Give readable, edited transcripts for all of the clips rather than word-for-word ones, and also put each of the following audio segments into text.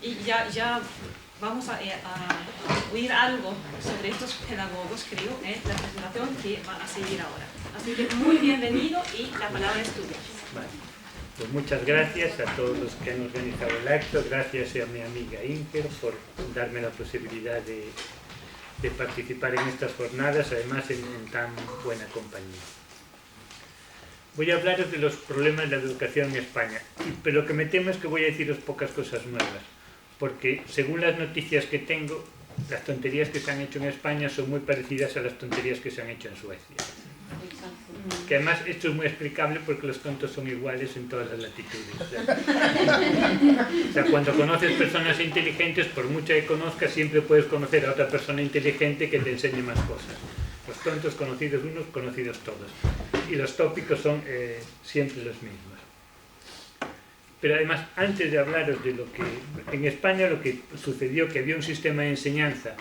Y ya vamos a oír algo sobre estos pedagogos, creo, la presentación que va a seguir ahora. Así que muy bienvenido y la palabra es tuya. Vale. Pues muchas gracias a todos los que han organizado el acto, gracias a mi amiga Inger por darme la posibilidad de participar en estas jornadas, además en tan buena compañía. Voy a hablaros de los problemas de la educación en España, pero lo que me temo es que voy a deciros pocas cosas nuevas, porque según las noticias que tengo, las tonterías que se han hecho en España son muy parecidas a las tonterías que se han hecho en Suecia. Que además esto es muy explicable porque los tontos son iguales en todas las latitudes. O sea, cuando conoces personas inteligentes, por mucho que conozcas, siempre puedes conocer a otra persona inteligente que te enseñe más cosas. Los tontos conocidos unos, conocidos todos. Y los tópicos son siempre los mismos. Pero además, antes de hablaros de lo que... En España lo que sucedió, que había un sistema de enseñanza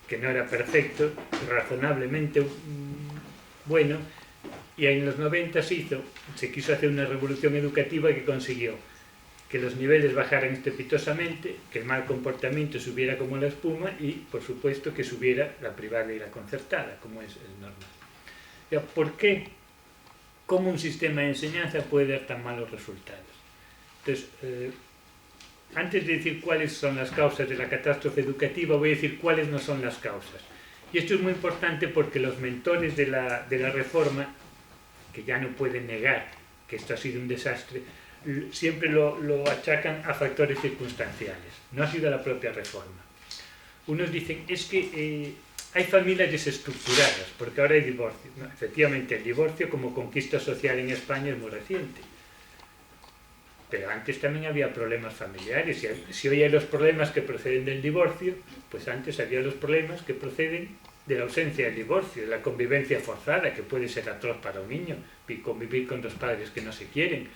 que no era perfecto, razonablemente bueno, y en los 90 se quiso hacer una revolución educativa que consiguió que los niveles bajaran estrepitosamente, que el mal comportamiento subiera como la espuma y, por supuesto, que subiera la privada y la concertada, como es normal. ¿Por qué? ¿Cómo un sistema de enseñanza puede dar tan malos resultados? Entonces, antes de decir cuáles son las causas de la catástrofe educativa, voy a decir cuáles no son las causas. Y esto es muy importante porque los mentores de la reforma, que ya no pueden negar que esto ha sido un desastre, siempre lo achacan a factores circunstanciales, no ha sido la propia reforma. Unos dicen, es que hay familias desestructuradas, porque ahora hay divorcio. No, efectivamente, el divorcio como conquista social en España es muy reciente. Pero antes también había problemas familiares. Si hoy hay los problemas que proceden del divorcio, pues antes había los problemas que proceden de la ausencia del divorcio, de la convivencia forzada, que puede ser atroz para un niño, convivir con dos padres que no se quieren.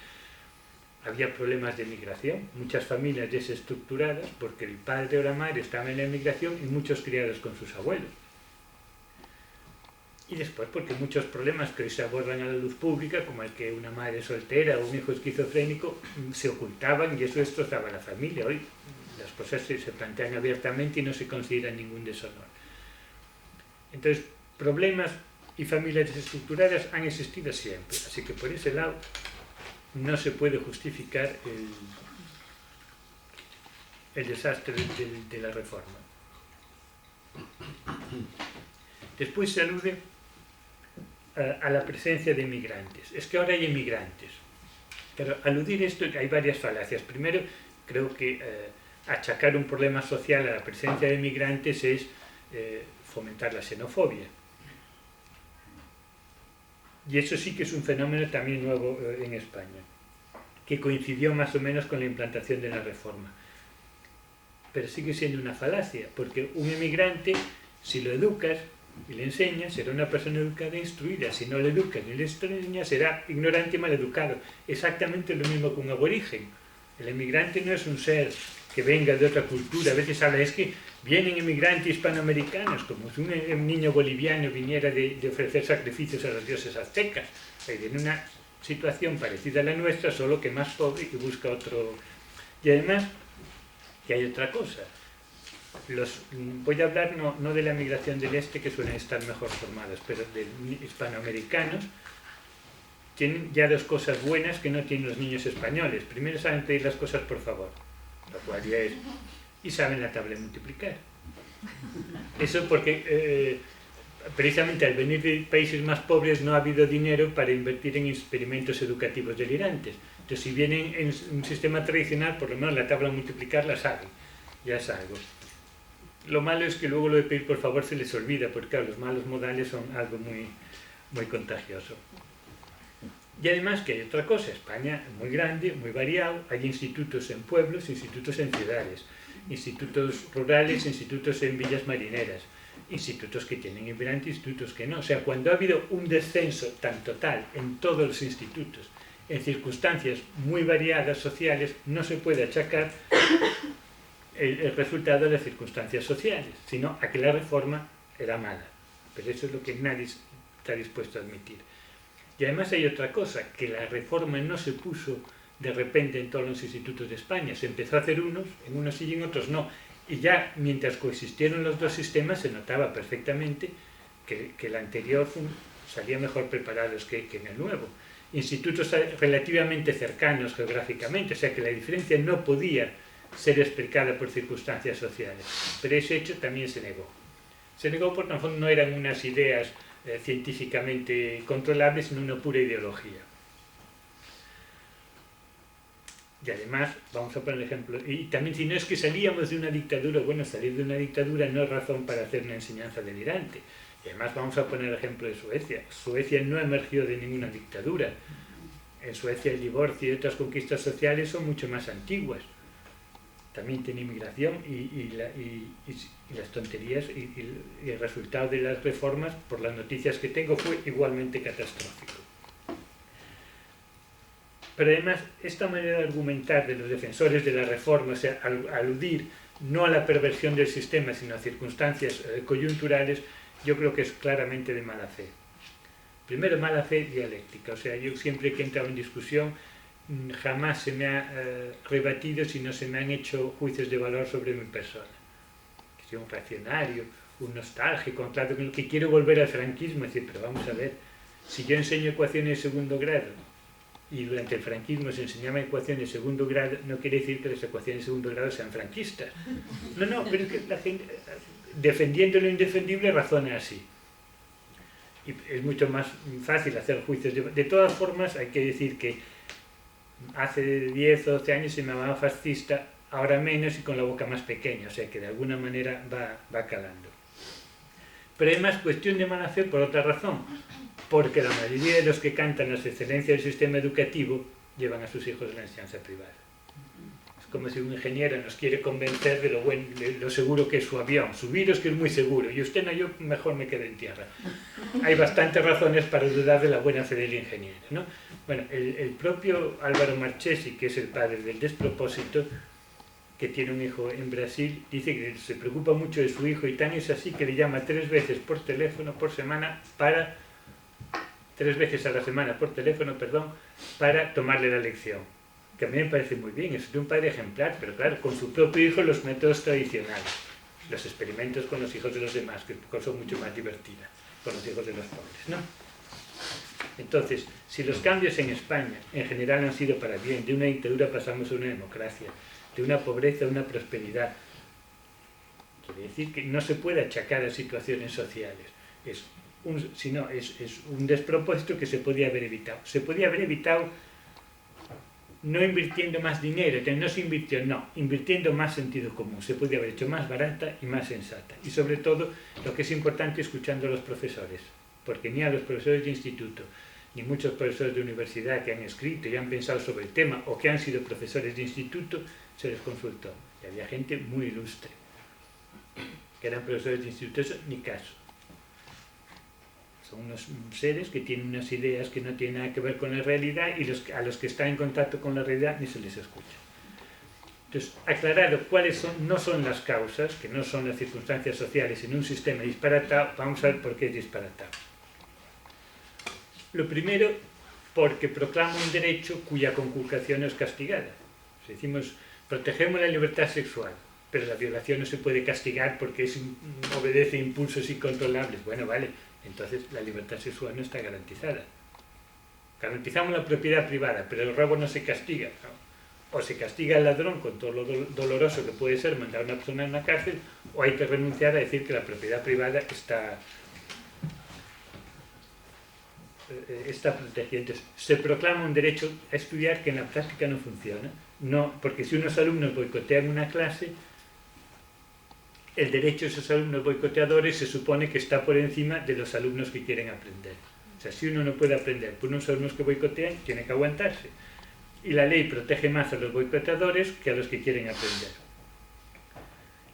Había problemas de migración, muchas familias desestructuradas porque el padre o la madre estaban en la emigración y muchos criados con sus abuelos. Y después porque muchos problemas que hoy se abordan a la luz pública, como el que una madre soltera o un hijo esquizofrénico, se ocultaban y eso destrozaba a la familia. Hoy las cosas se plantean abiertamente y no se considera ningún deshonor. Entonces, problemas y familias desestructuradas han existido siempre, así que por ese lado no se puede justificar el desastre de la reforma. Después se alude a la presencia de inmigrantes. Es que ahora hay inmigrantes. Pero aludir esto, hay varias falacias. Primero, creo que achacar un problema social a la presencia de inmigrantes es fomentar la xenofobia. Y eso sí que es un fenómeno también nuevo en España, que coincidió más o menos con la implantación de la reforma. Pero sigue siendo una falacia, porque un inmigrante, si lo educas y le enseñas, será una persona educada e instruida. Si no le educas ni le enseñas, será ignorante y maleducado. Exactamente lo mismo que un aborigen. El inmigrante no es un ser que venga de otra cultura. A veces habla, es que vienen inmigrantes hispanoamericanos, como si un niño boliviano viniera de ofrecer sacrificios a los dioses aztecas. En una situación parecida a la nuestra, solo que más pobre y busca otro. Y además, que hay otra cosa. Voy a hablar no de la migración del este, que suelen estar mejor formados, pero de hispanoamericanos. Tienen ya dos cosas buenas que no tienen los niños españoles. Primero, saben pedir las cosas por favor, lo cual ya es, y saben la tabla de multiplicar. Eso porque precisamente al venir de países más pobres no ha habido dinero para invertir en experimentos educativos delirantes. Entonces, si vienen en un sistema tradicional, por lo menos la tabla de multiplicar la saben, ya es algo. Lo malo es que luego lo de pedir por favor se les olvida, porque claro, los malos modales son algo muy, muy contagioso. Y además que hay otra cosa, España es muy grande, muy variado, hay institutos en pueblos, institutos en ciudades, institutos rurales, institutos en villas marineras, institutos que tienen inmigrantes, institutos que no. O sea, cuando ha habido un descenso tan total en todos los institutos, en circunstancias muy variadas sociales, no se puede achacar el resultado de las circunstancias sociales, sino a que la reforma era mala. Pero eso es lo que nadie está dispuesto a admitir. Y además hay otra cosa, que la reforma no se puso de repente en todos los institutos de España. Se empezó a hacer unos, en unos sí y en otros no. Y ya mientras coexistieron los dos sistemas se notaba perfectamente que el anterior salía mejor preparados que en el nuevo. Institutos relativamente cercanos geográficamente, o sea que la diferencia no podía ser explicada por circunstancias sociales, pero ese hecho también se negó. Se negó porque en el fondo no eran unas ideas científicamente controlables, sino una pura ideología. Y además, vamos a poner ejemplo, y también si no es que salíamos de una dictadura, bueno, salir de una dictadura no es razón para hacer una enseñanza delirante. Y además vamos a poner el ejemplo de Suecia. Suecia no emergió de ninguna dictadura. En Suecia el divorcio y otras conquistas sociales son mucho más antiguas. También tiene inmigración y las tonterías y el resultado de las reformas, por las noticias que tengo, fue igualmente catastrófico. Pero además, esta manera de argumentar de los defensores de la reforma, o sea, aludir no a la perversión del sistema, sino a circunstancias coyunturales, yo creo que es claramente de mala fe. Primero, mala fe dialéctica, o sea, yo siempre que he entrado en discusión jamás se me ha rebatido si no se me han hecho juicios de valor sobre mi persona. Que soy un reaccionario, un nostálgico, claro, que quiero volver al franquismo, es decir, pero vamos a ver, si yo enseño ecuaciones de segundo grado y durante el franquismo se enseñaba ecuaciones de segundo grado, no quiere decir que las ecuaciones de segundo grado sean franquistas. No, pero es que la gente, defendiendo lo indefendible, razona así. Y es mucho más fácil hacer juicios. De todas formas, hay que decir que hace 10 o 12 años se me llamaba fascista, ahora menos y con la boca más pequeña, o sea que de alguna manera va calando. Pero hay más cuestión de mala fe por otra razón, porque la mayoría de los que cantan las excelencias del sistema educativo llevan a sus hijos a la enseñanza privada. Es como si un ingeniero nos quiere convencer de lo seguro que es su avión. Subiros que es muy seguro, y usted no, yo mejor me quedo en tierra. Hay bastantes razones para dudar de la buena fe del ingeniero, ¿no? Bueno, el propio Álvaro Marchesi, que es el padre del despropósito, que tiene un hijo en Brasil, dice que se preocupa mucho de su hijo y tan es así que le llama 3 veces por teléfono por semana 3 veces a la semana por teléfono, para tomarle la lección. Que a mí me parece muy bien, es de un padre ejemplar, pero claro, con su propio hijo los métodos tradicionales, los experimentos con los hijos de los demás, que son mucho más divertidas, con los hijos de los pobres, ¿no? Entonces, si los cambios en España en general han sido para bien, de una dictadura pasamos a una democracia, de una pobreza a una prosperidad, quiere decir que no se puede achacar a situaciones sociales. Es un despropósito que se podía haber evitado. Se podía haber evitado no invirtiendo más dinero, no se invirtió, no, invirtiendo más sentido común. Se podía haber hecho más barata y más sensata. Y sobre todo, lo que es importante, escuchando a los profesores, porque ni a los profesores de instituto, ni muchos profesores de universidad que han escrito y han pensado sobre el tema o que han sido profesores de instituto, se les consultó. Y había gente muy ilustre, que eran profesores de instituto, eso ni caso. Son unos seres que tienen unas ideas que no tienen nada que ver con la realidad y a los que están en contacto con la realidad ni se les escucha. Entonces, aclarado cuáles no son las causas, que no son las circunstancias sociales en un sistema disparatado, vamos a ver por qué es disparatado. Lo primero, porque proclama un derecho cuya conculcación es castigada. Decimos, protegemos la libertad sexual, pero la violación no se puede castigar porque obedece a impulsos incontrolables. Bueno, vale, entonces la libertad sexual no está garantizada. Garantizamos la propiedad privada, pero el robo no se castiga, ¿no? O se castiga al ladrón con todo lo doloroso que puede ser mandar a una persona a una cárcel, o hay que renunciar a decir que la propiedad privada está protegida. Entonces, se proclama un derecho a estudiar que en la práctica no funciona. No, porque si unos alumnos boicotean una clase, el derecho de esos alumnos boicoteadores se supone que está por encima de los alumnos que quieren aprender. O sea, si uno no puede aprender por unos alumnos que boicotean, tiene que aguantarse. Y la ley protege más a los boicoteadores que a los que quieren aprender.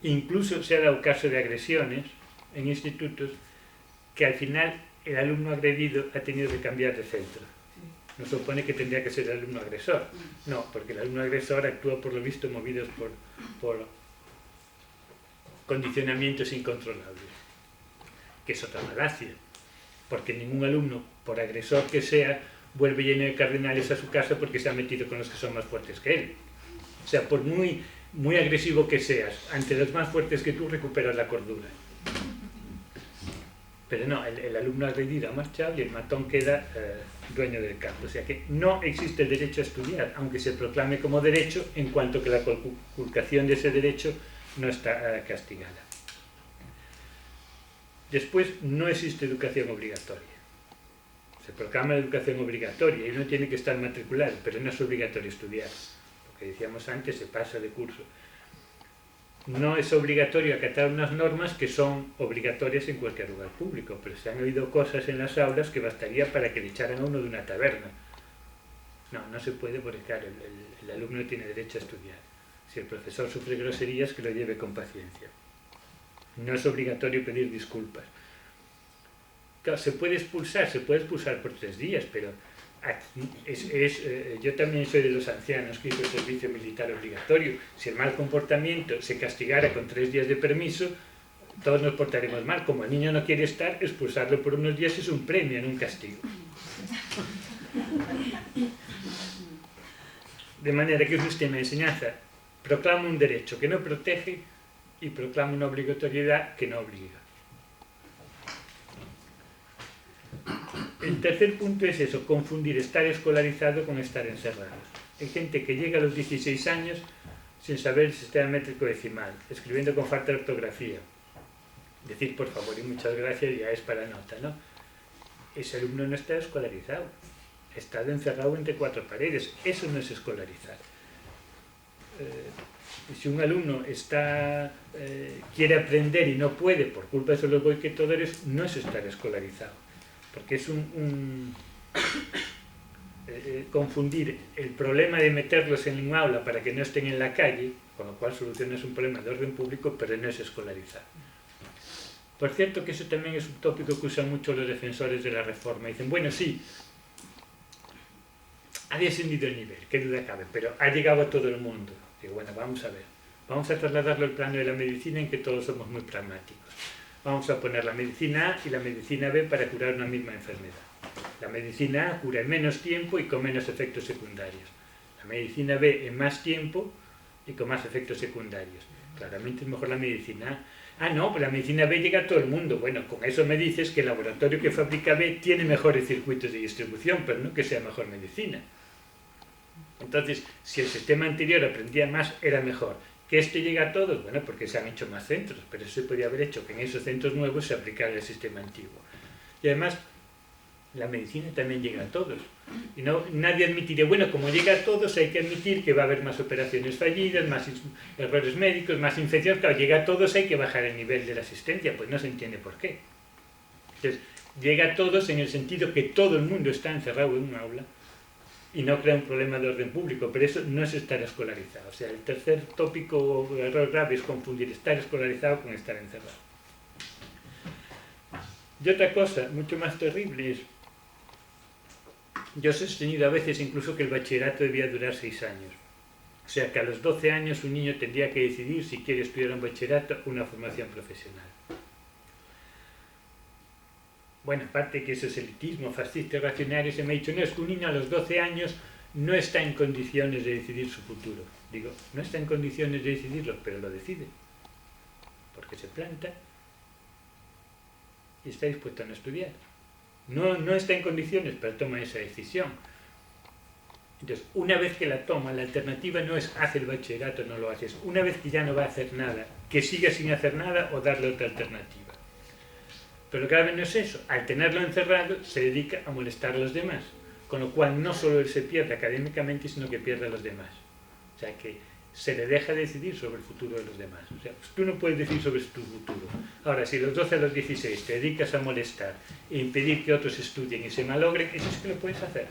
Incluso se ha dado caso de agresiones en institutos que al final el alumno agredido ha tenido que cambiar de centro. No se supone que tendría que ser el alumno agresor. No, porque el alumno agresor actúa por lo visto movidos por condicionamientos incontrolables. Que es otra falacia. Porque ningún alumno, por agresor que sea, vuelve lleno de cardenales a su casa porque se ha metido con los que son más fuertes que él. O sea, por muy agresivo que seas, ante los más fuertes que tú recuperas la cordura. Pero no, el alumno agredido ha marchado y el matón queda dueño del campo. O sea que no existe el derecho a estudiar, aunque se proclame como derecho, en cuanto que la conculcación de ese derecho no está castigada. Después, no existe educación obligatoria. Se proclama la educación obligatoria y uno tiene que estar matriculado, pero no es obligatorio estudiar. Lo que decíamos antes, se pasa de curso. No es obligatorio acatar unas normas que son obligatorias en cualquier lugar público, pero se han oído cosas en las aulas que bastaría para que le echaran a uno de una taberna. No se puede porque, claro, el alumno tiene derecho a estudiar. Si el profesor sufre groserías, que lo lleve con paciencia. No es obligatorio pedir disculpas. Claro, se puede expulsar por 3 días, pero aquí yo también soy de los ancianos que hizo el servicio militar obligatorio. Si el mal comportamiento se castigara con 3 días de permiso, todos nos portaremos mal. Como el niño no quiere estar, expulsarlo por unos días es un premio, no un castigo. De manera que el sistema de enseñanza proclama un derecho que no protege y proclama una obligatoriedad que no obliga. El tercer punto es eso, confundir estar escolarizado con estar encerrado. Hay gente que llega a los 16 años sin saber el sistema métrico decimal, escribiendo con falta de ortografía. Decir por favor y muchas gracias ya es para nota, ¿no? Ese alumno no está escolarizado, está encerrado entre 4 paredes, eso no es escolarizar. Si un alumno quiere aprender y no puede por culpa de los boiquetadores, no es estar escolarizado, porque es confundir el problema de meterlos en un aula para que no estén en la calle, con lo cual solucionas un problema de orden público, pero no es escolarizar. Por cierto que eso también es un tópico que usan mucho los defensores de la reforma. Dicen, bueno, sí, ha descendido el nivel, qué duda cabe, pero ha llegado a todo el mundo. Digo, bueno, vamos a ver. Vamos a trasladarlo al plano de la medicina en que todos somos muy pragmáticos. Vamos a poner la medicina A y la medicina B para curar una misma enfermedad. La medicina A cura en menos tiempo y con menos efectos secundarios. La medicina B en más tiempo y con más efectos secundarios. Claramente es mejor la medicina A. Ah, no, pues la medicina B llega a todo el mundo. Bueno, con eso me dices que el laboratorio que fabrica B tiene mejores circuitos de distribución, pero no que sea mejor medicina. Entonces, si el sistema anterior aprendía más, era mejor. ¿Que este llega a todos? Bueno, porque se han hecho más centros, pero eso se podría haber hecho que en esos centros nuevos se aplicara el sistema antiguo. Y además, la medicina también llega a todos. Y nadie admitiría, bueno, como llega a todos, hay que admitir que va a haber más operaciones fallidas, más errores médicos, más infecciones. Claro, llega a todos, hay que bajar el nivel de la asistencia, pues no se entiende por qué. Entonces, llega a todos en el sentido que todo el mundo está encerrado en un aula y no crea un problema de orden público, pero eso no es estar escolarizado. O sea, el tercer tópico o error grave es confundir estar escolarizado con estar encerrado. Y otra cosa mucho más terrible es, yo he sostenido a veces incluso que el bachillerato debía durar 6 años. O sea, que a los 12 años un niño tendría que decidir si quiere estudiar un bachillerato o una formación profesional. Bueno, aparte que eso es elitismo, fascista y reaccionario, se me ha dicho, no, es que un niño a los 12 años no está en condiciones de decidir su futuro. Digo, no está en condiciones de decidirlo, pero lo decide. Porque se planta y está dispuesto a no estudiar. No está en condiciones, pero toma esa decisión. Entonces, una vez que la toma, la alternativa no es hacer el bachillerato, no lo haces. Una vez que ya no va a hacer nada, que siga sin hacer nada o darle otra alternativa. Pero lo grave no es eso. Al tenerlo encerrado, se dedica a molestar a los demás. Con lo cual, no solo él se pierde académicamente, sino que pierde a los demás. O sea, que se le deja decidir sobre el futuro de los demás. O sea, pues tú no puedes decidir sobre tu futuro. Ahora, si los 12 a los 16 te dedicas a molestar e impedir que otros estudien y se malogren, eso es que lo puedes hacer.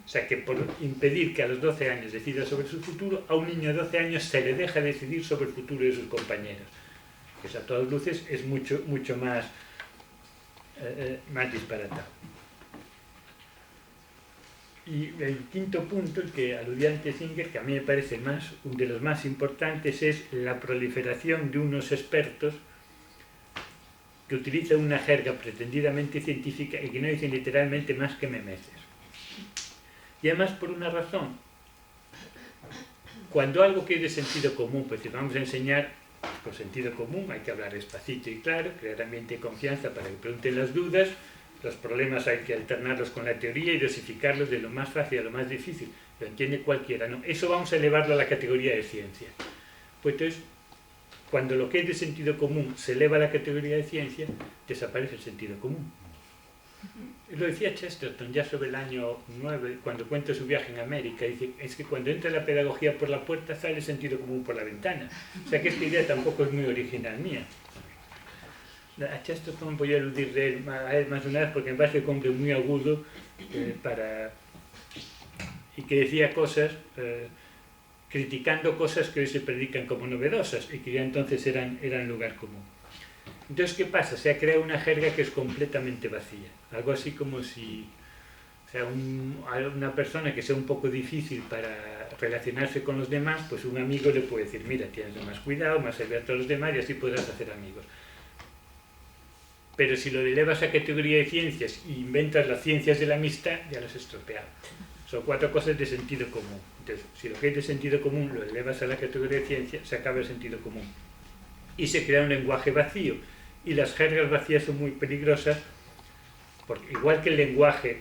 O sea, que por impedir que a los 12 años decida sobre su futuro, a un niño de 12 años se le deja decidir sobre el futuro de sus compañeros. Que a todas luces es mucho más disparatado. Y el quinto punto, el que aludía antes Singer, que a mí me parece uno de los más importantes, es la proliferación de unos expertos que utilizan una jerga pretendidamente científica y que no dicen literalmente más que memeces. Y además por una razón. Cuando algo que es de sentido común, pues si vamos a enseñar por sentido común, hay que hablar despacito y claro, crear ambiente de confianza para que pregunten las dudas, los problemas hay que alternarlos con la teoría y dosificarlos de lo más fácil a lo más difícil, lo entiende cualquiera, ¿no? Eso vamos a elevarlo a la categoría de ciencia. Pues entonces, cuando lo que es de sentido común se eleva a la categoría de ciencia, desaparece el sentido común. Lo decía Chesterton ya sobre el año 9, cuando cuenta su viaje en América, dice, es que cuando entra la pedagogía por la puerta sale el sentido común por la ventana. O sea que esta idea tampoco es muy original mía. A Chesterton voy a aludir a él más de una vez porque me parece un hombre muy agudo y que decía cosas, criticando cosas que hoy se predican como novedosas y que ya entonces eran lugar común. Entonces, ¿qué pasa? Se ha creado una jerga que es completamente vacía. Algo así como si una persona que sea un poco difícil para relacionarse con los demás, pues un amigo le puede decir, mira, tienes más cuidado, más abierto a los demás y así podrás hacer amigos. Pero si lo elevas a categoría de ciencias e inventas las ciencias de la amistad, ya las has estropeado. Son 4 cosas de sentido común. Entonces, si lo que es de sentido común lo elevas a la categoría de ciencia, se acaba el sentido común. Y se crea un lenguaje vacío. Y las jergas vacías son muy peligrosas, porque igual que el lenguaje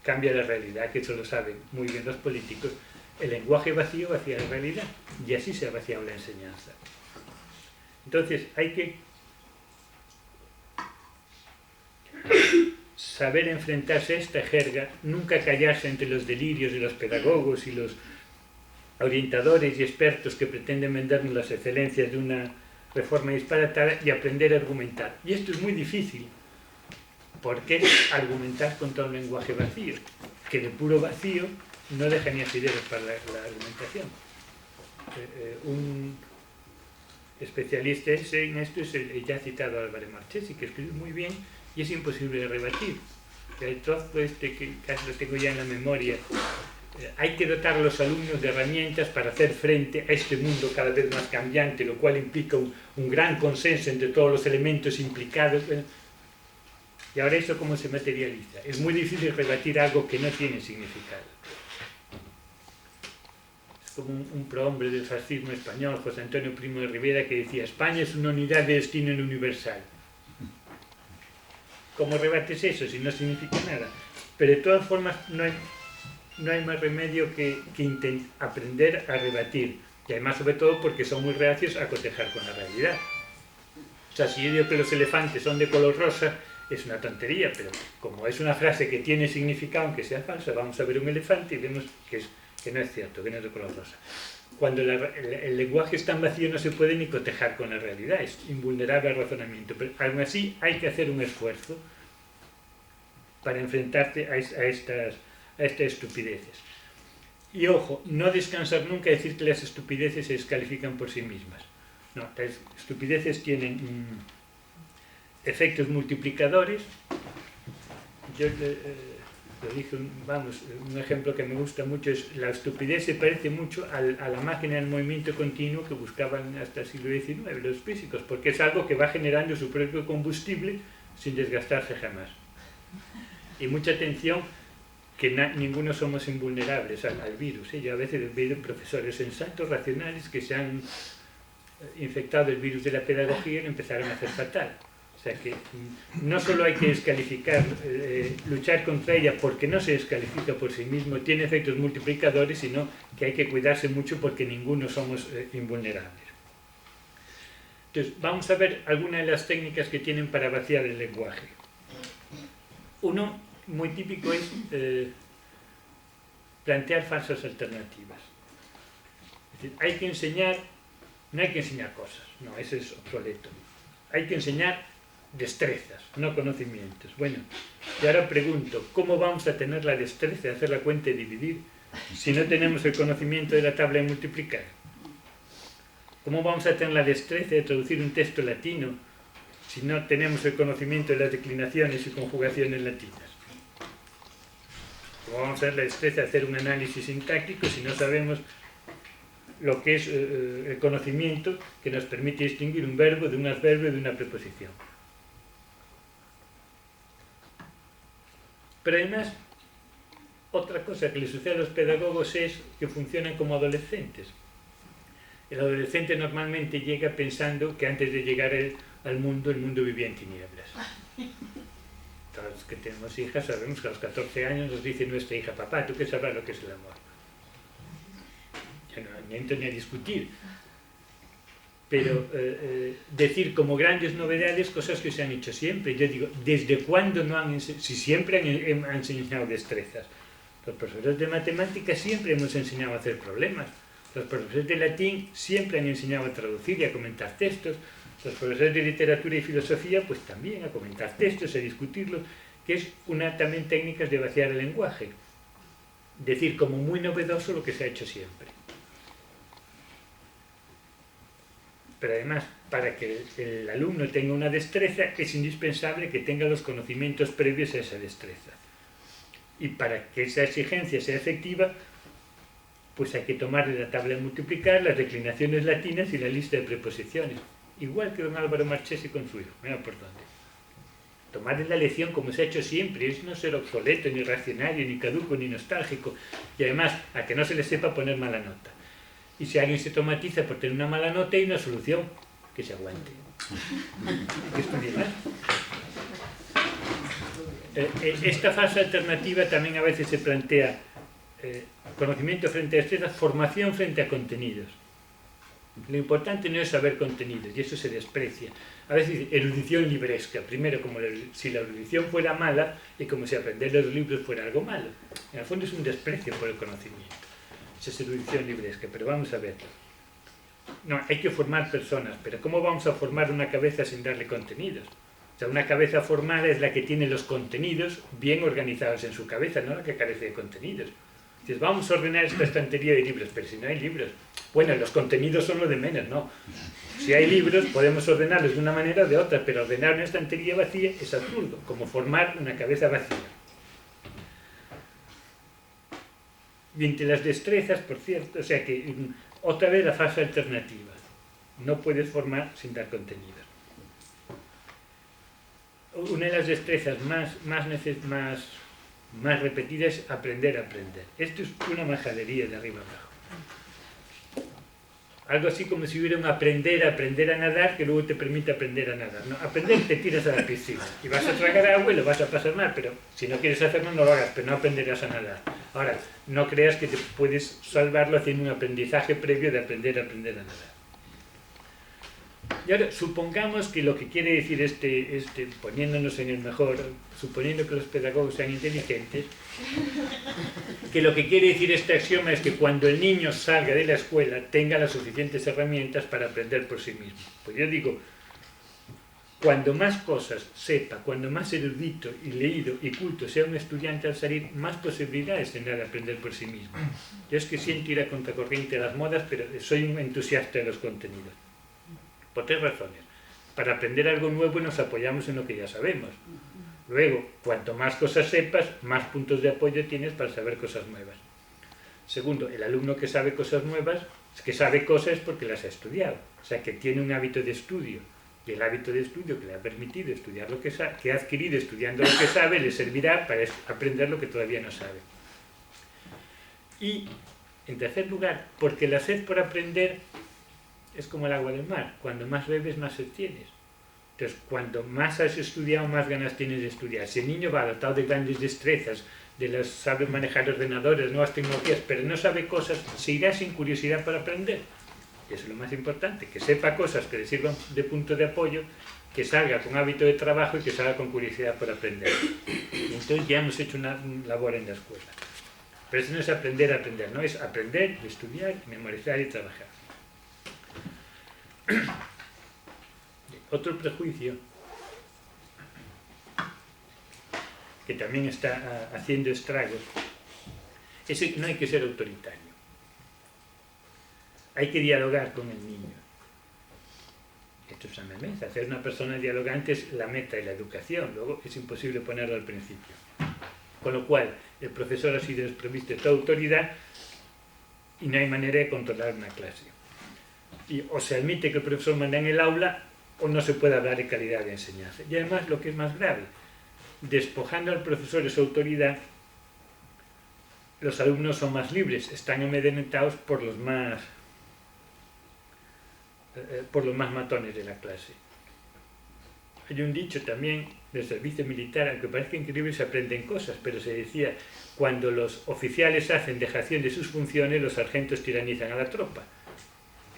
cambia la realidad, que eso lo saben muy bien los políticos, el lenguaje vacío vacía la realidad, y así se ha vaciado la enseñanza. Entonces hay que saber enfrentarse a esta jerga, nunca callarse entre los delirios de los pedagogos y los orientadores y expertos que pretenden vendernos las excelencias de una reforma disparatada y aprender a argumentar. Y esto es muy difícil, porque argumentar contra un lenguaje vacío, que de puro vacío no deja ni asideros para la argumentación. Un especialista en esto es el ya citado Álvaro Marchesi, que escribe muy bien y es imposible de rebatir. El trozo este que casi lo tengo ya en la memoria, hay que dotar a los alumnos de herramientas para hacer frente a este mundo cada vez más cambiante, lo cual implica un gran consenso entre todos los elementos implicados. Y ahora eso cómo se materializa. Es muy difícil rebatir algo que no tiene significado. Es como un prohombre del fascismo español, José Antonio Primo de Rivera, que decía: España es una unidad de destino en lo universal. ¿Cómo rebates eso si no significa nada? Pero de todas formas no hay más remedio que aprender a rebatir. Y además, sobre todo, porque son muy reacios a cotejar con la realidad. O sea, si yo digo que los elefantes son de color rosa, es una tontería, pero como es una frase que tiene significado, aunque sea falsa, vamos a ver un elefante y vemos que no es cierto, que no es de color rosa. Cuando el lenguaje es tan vacío no se puede ni cotejar con la realidad, es invulnerable al razonamiento. Pero aún así hay que hacer un esfuerzo para enfrentarte a estas estupideces. Y ojo, no descansar nunca y decir que las estupideces se descalifican por sí mismas. No, las estupideces tienen efectos multiplicadores. Yo lo dije, un ejemplo que me gusta mucho es: la estupidez se parece mucho a la máquina del movimiento continuo que buscaban hasta el siglo XIX los físicos, porque es algo que va generando su propio combustible sin desgastarse jamás. Y mucha atención, que ninguno somos invulnerables al virus. Yo a veces he oído profesores sensatos, racionales, que se han infectado el virus de la pedagogía y lo empezaron a hacer fatal. O sea que no solo hay que descalificar, luchar contra ella porque no se descalifica por sí mismo, tiene efectos multiplicadores, sino que hay que cuidarse mucho porque ninguno somos invulnerables. Entonces, vamos a ver algunas de las técnicas que tienen para vaciar el lenguaje. Uno muy típico es plantear falsas alternativas. Es decir, no hay que enseñar cosas, no, eso es obsoleto. Hay que enseñar destrezas, no conocimientos. Bueno, y ahora pregunto, ¿cómo vamos a tener la destreza de hacer la cuenta y dividir si no tenemos el conocimiento de la tabla de multiplicar? ¿Cómo vamos a tener la destreza de traducir un texto latino si no tenemos el conocimiento de las declinaciones y conjugaciones latinas? ¿Cómo vamos a tener la destreza de hacer un análisis sintáctico si no sabemos lo que es el conocimiento que nos permite distinguir un verbo de un adverbio y de una preposición? Pero además, otra cosa que le sucede a los pedagogos es que funcionan como adolescentes. El adolescente normalmente llega pensando que antes de llegar al mundo, el mundo vivía en tinieblas. Todos los que tenemos hijas sabemos que a los 14 años nos dice nuestra hija: papá, ¿tú qué sabrás lo que es el amor? Yo no entro ni a discutir. Pero decir como grandes novedades cosas que se han hecho siempre. Yo digo, ¿desde cuándo no han enseñado? Si siempre han enseñado destrezas. Los profesores de matemáticas siempre hemos enseñado a hacer problemas. Los profesores de latín siempre han enseñado a traducir y a comentar textos. Los profesores de literatura y filosofía, pues también a comentar textos, a discutirlos, que es una también técnicas de vaciar el lenguaje. Decir como muy novedoso lo que se ha hecho siempre. Pero además, para que el alumno tenga una destreza, es indispensable que tenga los conocimientos previos a esa destreza. Y para que esa exigencia sea efectiva, pues hay que tomarle la tabla de multiplicar, las declinaciones latinas y la lista de preposiciones. Igual que don Álvaro Marchesi con su hijo. Mira por dónde. Tomarle la lección como se ha hecho siempre, es no ser obsoleto, ni reaccionario, ni caduco, ni nostálgico. Y además, a que no se le sepa poner mala nota. Y si alguien se traumatiza por tener una mala nota, hay una solución: que se aguante. Hay que estudiar. Esta fase alternativa también a veces se plantea conocimiento frente a destrezas, formación frente a contenidos. Lo importante no es saber contenidos, y eso se desprecia. A veces erudición libresca, primero como si la erudición fuera mala y como si aprender los libros fuera algo malo. En el fondo es un desprecio por el conocimiento. Esa es erudición libresca, pero vamos a ver. No, hay que formar personas, pero ¿cómo vamos a formar una cabeza sin darle contenidos? O sea, una cabeza formada es la que tiene los contenidos bien organizados en su cabeza, no la que carece de contenidos. Dices, vamos a ordenar esta estantería de libros, pero si no hay libros, bueno, los contenidos son lo de menos, ¿no? Si hay libros, podemos ordenarlos de una manera o de otra, pero ordenar una estantería vacía es absurdo, como formar una cabeza vacía. Y entre las destrezas, por cierto, o sea que otra vez la fase alternativa. No puedes formar sin dar contenidos. Una de las destrezas más repetidas es aprender a aprender. Esto es una majadería de arriba abajo. Algo así como si hubiera un aprender a nadar que luego te permite aprender a nadar. No, aprender te tiras a la piscina y vas a tragar agua y lo vas a pasar mal, pero si no quieres hacerlo no lo hagas, pero no aprenderás a nadar. Ahora, no creas que te puedes salvarlo haciendo un aprendizaje previo de aprender a nadar. Y ahora, supongamos que lo que quiere decir poniéndonos en el mejor, suponiendo que los pedagogos sean inteligentes, que lo que quiere decir este axioma es que cuando el niño salga de la escuela tenga las suficientes herramientas para aprender por sí mismo. Pues yo digo, cuando más cosas sepa, cuando más erudito y leído y culto sea un estudiante al salir, más posibilidades tendrá de aprender por sí mismo. Yo es que siento ir a contracorriente de las modas, pero soy un entusiasta de los contenidos. Por 3 razones. Para aprender algo nuevo nos apoyamos en lo que ya sabemos. Luego, cuanto más cosas sepas, más puntos de apoyo tienes para saber cosas nuevas. Segundo, el alumno que sabe cosas nuevas, que sabe cosas porque las ha estudiado. O sea, que tiene un hábito de estudio. Y el hábito de estudio que le ha permitido estudiar lo que sabe, que ha adquirido estudiando lo que sabe, le servirá para aprender lo que todavía no sabe. Y, en tercer lugar, porque la sed por aprender es como el agua del mar. Cuando más bebes, más sed tienes. Entonces, cuando más has estudiado, más ganas tienes de estudiar. Si el niño va dotado de grandes destrezas, sabe manejar ordenadores, nuevas tecnologías, pero no sabe cosas, se irá sin curiosidad para aprender. Y eso es lo más importante, que sepa cosas que le sirvan de punto de apoyo, que salga con hábito de trabajo y que salga con curiosidad por aprender. Y entonces ya hemos hecho una labor en la escuela. Pero eso no es aprender a aprender, no es aprender, estudiar, memorizar y trabajar. Otro prejuicio que también está haciendo estragos es que no hay que ser autoritario. Hay que dialogar con el niño. Esto es una mesa. Hacer una persona dialogante es la meta de la educación. Luego es imposible ponerlo al principio. Con lo cual, el profesor ha sido desprovisto de toda autoridad y no hay manera de controlar una clase. Y o se admite que el profesor manda en el aula o no se puede hablar de calidad de enseñanza. Y además, lo que es más grave, despojando al profesor de su autoridad, los alumnos son más libres, están amedrentados por los más matones de la clase. Hay un dicho también del servicio militar, aunque parezca increíble, se aprenden cosas, pero se decía, cuando los oficiales hacen dejación de sus funciones, los sargentos tiranizan a la tropa.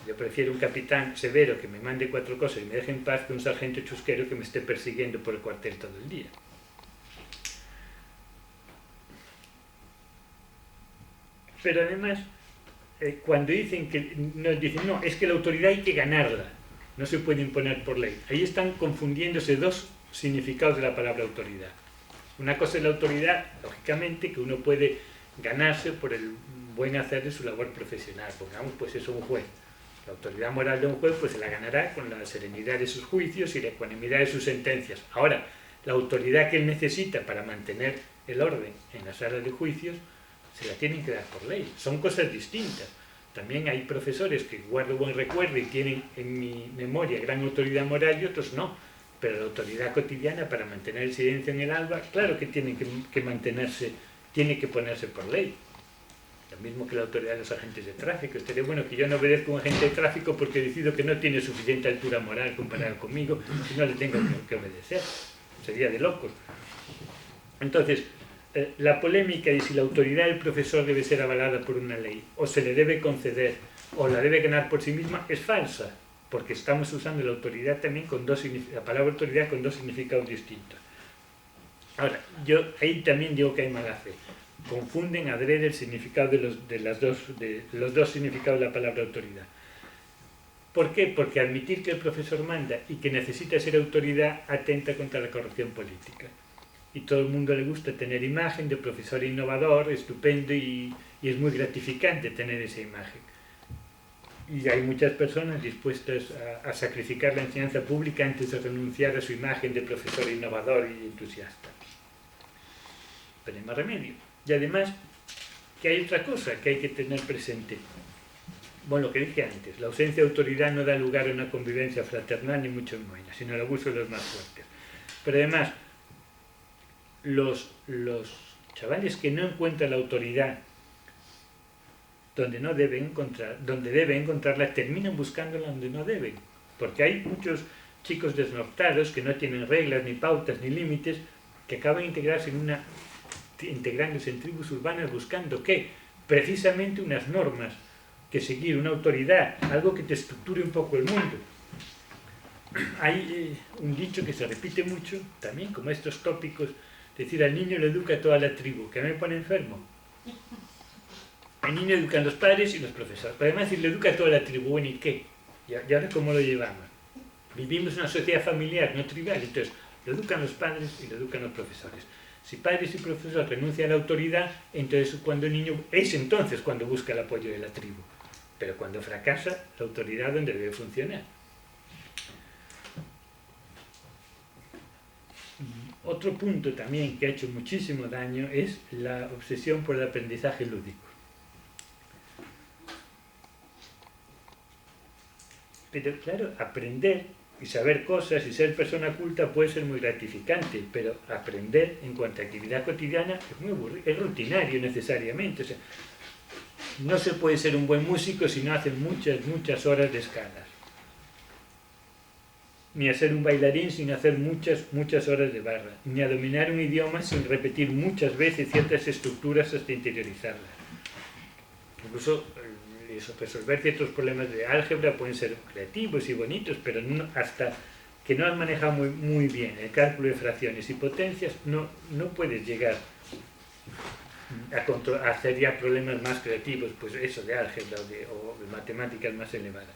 Yo prefiero un capitán severo que me mande 4 cosas y me deje en paz que un sargento chusquero que me esté persiguiendo por el cuartel todo el día. Pero además, cuando dicen que nos dicen, no, es que la autoridad hay que ganarla, no se puede imponer por ley. Ahí están confundiéndose 2 significados de la palabra autoridad. Una cosa es la autoridad, lógicamente, que uno puede ganarse por el buen hacer de su labor profesional. Pongamos, pues eso, un juez. La autoridad moral de un juez pues se la ganará con la serenidad de sus juicios y la ecuanimidad de sus sentencias. Ahora, la autoridad que él necesita para mantener el orden en la sala de juicios se la tienen que dar por ley. Son cosas distintas. También hay profesores que guardo buen recuerdo y tienen en mi memoria gran autoridad moral y otros no. Pero la autoridad cotidiana para mantener el silencio en el alba, claro que tiene que mantenerse, tiene que ponerse por ley. Lo mismo que la autoridad de los agentes de tráfico. Estaría bueno que yo no obedezca a un agente de tráfico porque decido que no tiene suficiente altura moral comparado conmigo y no le tengo que obedecer. Sería de locos. Entonces, la polémica de si la autoridad del profesor debe ser avalada por una ley, o se le debe conceder, o la debe ganar por sí misma, es falsa, porque estamos usando la autoridad también con la palabra autoridad con 2 significados distintos. Ahora, yo ahí también digo que hay mala fe. Confunden adrede el significado de los dos significados de la palabra autoridad. ¿Por qué? Porque admitir que el profesor manda y que necesita ser autoridad atenta contra la corrupción política. Y todo el mundo le gusta tener imagen de profesor innovador, estupendo, y es muy gratificante tener esa imagen. Y hay muchas personas dispuestas a sacrificar la enseñanza pública antes de renunciar a su imagen de profesor innovador y entusiasta. Pero hay más remedio. Y además, que hay otra cosa que hay que tener presente. Bueno, lo que dije antes, la ausencia de autoridad no da lugar a una convivencia fraternal ni mucho menos, sino al abuso de los más fuertes. Pero además, los chavales que no encuentran la autoridad donde deben encontrarla, terminan buscándola donde no deben. Porque hay muchos chicos desnortados que no tienen reglas, ni pautas, ni límites, que acaban integrándose en tribus urbanas buscando ¿qué? Precisamente unas normas que seguir, una autoridad, algo que te estructure un poco el mundo. Hay un dicho que se repite mucho, también como estos tópicos, decir al niño lo educa toda la tribu, que me pone enfermo. El niño educan los padres y los profesores, pero además decir lo educa toda la tribu, bueno, ¿y qué? ¿Y ahora cómo lo llevamos? Vivimos en una sociedad familiar, no tribal, entonces lo educan los padres y lo educan los profesores. Si padres y profesores renuncian a la autoridad, entonces cuando el niño es entonces cuando busca el apoyo de la tribu. Pero cuando fracasa, la autoridad donde debe funcionar. Otro punto también que ha hecho muchísimo daño es la obsesión por el aprendizaje lúdico. Pero claro, aprender y saber cosas y ser persona culta puede ser muy gratificante, pero aprender en cuanto a actividad cotidiana es muy aburrido, es rutinario necesariamente. O sea, no se puede ser un buen músico si no hacen muchas horas de escalas. Ni a ser un bailarín sin hacer muchas horas de barra. Ni a dominar un idioma sin repetir muchas veces ciertas estructuras hasta interiorizarlas. Incluso resolver ciertos problemas de álgebra pueden ser creativos y bonitos, pero no, hasta que no has manejado muy bien el cálculo de fracciones y potencias, no puedes llegar a hacer ya problemas más creativos, pues eso de álgebra o de matemáticas más elevadas.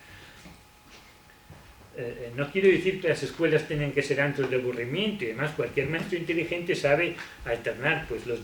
No quiero decir que las escuelas tengan que ser antros de aburrimiento, y además cualquier maestro inteligente sabe alternar pues, los